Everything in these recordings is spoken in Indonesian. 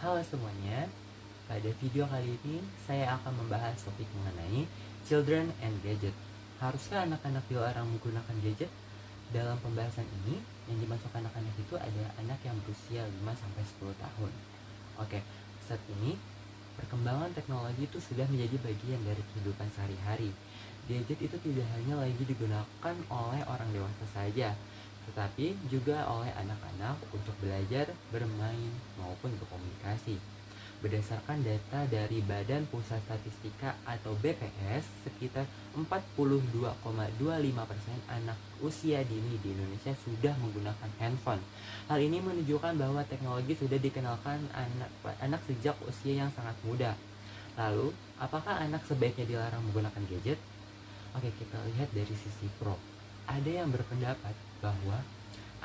Halo semuanya, pada video kali ini saya akan membahas topik mengenai children and gadget. Haruskah anak-anak dilarang menggunakan gadget? Dalam pembahasan ini, yang dimaksud anak-anak itu adalah anak yang berusia 5-10 tahun. Oke, saat ini perkembangan teknologi itu sudah menjadi bagian dari kehidupan sehari-hari. Gadget itu tidak hanya lagi digunakan oleh orang dewasa saja, tetapi juga oleh anak-anak untuk belajar, bermain, maupun berkomunikasi. Berdasarkan data dari Badan Pusat Statistika atau BPS, sekitar 42,25% anak usia dini di Indonesia sudah menggunakan handphone. Hal ini menunjukkan bahwa teknologi sudah dikenalkan anak sejak usia yang sangat muda. Lalu, apakah anak sebaiknya dilarang menggunakan gadget? Oke, kita lihat dari sisi pro. Ada yang berpendapat bahwa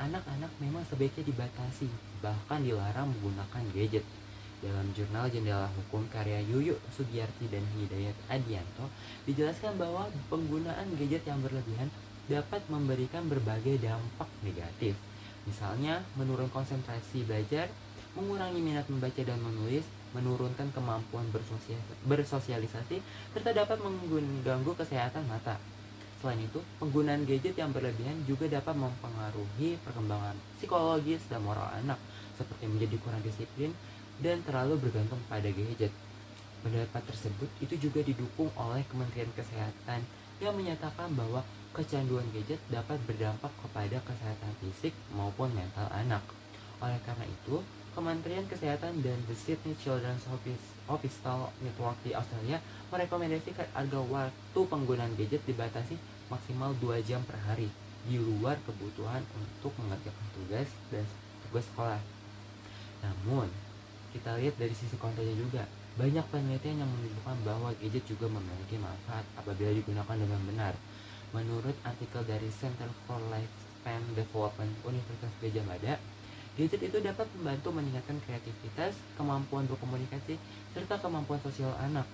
anak-anak memang sebaiknya dibatasi, bahkan dilarang menggunakan gadget. Dalam jurnal Jendela Hukum karya Yuyuk Sugiyarti dan Hidayat Adianto, dijelaskan bahwa penggunaan gadget yang berlebihan dapat memberikan berbagai dampak negatif. Misalnya, menurun konsentrasi belajar, mengurangi minat membaca dan menulis, menurunkan kemampuan bersosialisasi, serta dapat mengganggu kesehatan mata. Selain itu, penggunaan gadget yang berlebihan juga dapat mempengaruhi perkembangan psikologis dan moral anak, seperti menjadi kurang disiplin dan terlalu bergantung pada gadget. Pendapat tersebut itu juga didukung oleh Kementerian Kesehatan yang menyatakan bahwa kecanduan gadget dapat berdampak kepada kesehatan fisik maupun mental anak. Oleh karena itu, Kementerian Kesehatan dan The Sydney Children's Hospital Network di Australia merekomendasikan agar waktu penggunaan gadget dibatasi maksimal 2 jam per hari di luar kebutuhan untuk mengerjakan tugas dan tugas sekolah. Namun, kita lihat dari sisi kontennya juga. Banyak penelitian yang menunjukkan bahwa gadget juga memiliki manfaat apabila digunakan dengan benar. Menurut artikel dari Center for Lifespan Development Universitas Gadjah Mada, gadget itu dapat membantu meningkatkan kreativitas, kemampuan berkomunikasi, serta kemampuan sosial anak.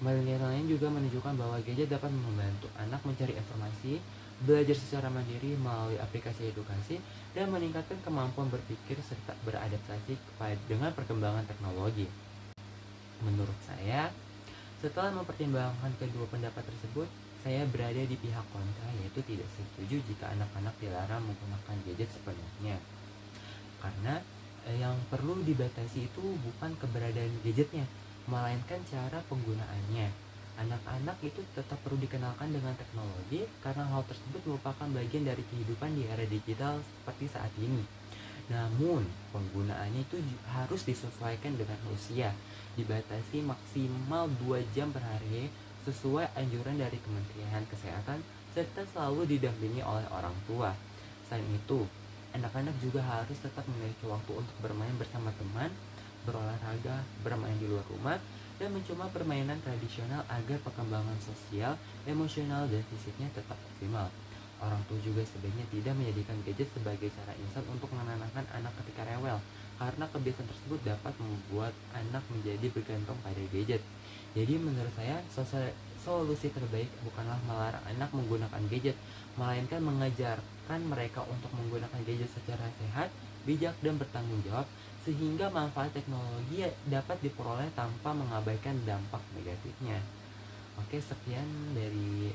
Penelitian lain juga menunjukkan bahwa gadget dapat membantu anak mencari informasi, belajar secara mandiri melalui aplikasi edukasi, dan meningkatkan kemampuan berpikir serta beradaptasi dengan perkembangan teknologi. Menurut saya, setelah mempertimbangkan kedua pendapat tersebut, saya berada di pihak kontra, yaitu tidak setuju jika anak-anak dilarang menggunakan gadget sepenuhnya. Karena yang perlu dibatasi itu bukan keberadaan gadgetnya, melainkan cara penggunaannya. Anak-anak itu tetap perlu dikenalkan dengan teknologi karena hal tersebut merupakan bagian dari kehidupan di era digital seperti saat ini. Namun, penggunaannya itu harus disesuaikan dengan usia, dibatasi maksimal 2 jam per hari sesuai anjuran dari Kementerian Kesehatan serta selalu didampingi oleh orang tua. Selain itu, anak-anak juga harus tetap memiliki waktu untuk bermain bersama teman, berolahraga, bermain di luar rumah, dan mencoba permainan tradisional agar perkembangan sosial, emosional, dan fisiknya tetap optimal. Orang tua juga sebaiknya tidak menjadikan gadget sebagai cara instan untuk menenangkan anak ketika rewel, karena kebiasaan tersebut dapat membuat anak menjadi bergantung pada gadget. Jadi menurut saya, solusi terbaik bukanlah melarang anak menggunakan gadget, melainkan mengajarkan mereka untuk menggunakan gadget secara sehat, bijak, dan bertanggung jawab, sehingga manfaat teknologi dapat diperoleh tanpa mengabaikan dampak negatifnya. Oke, sekian dari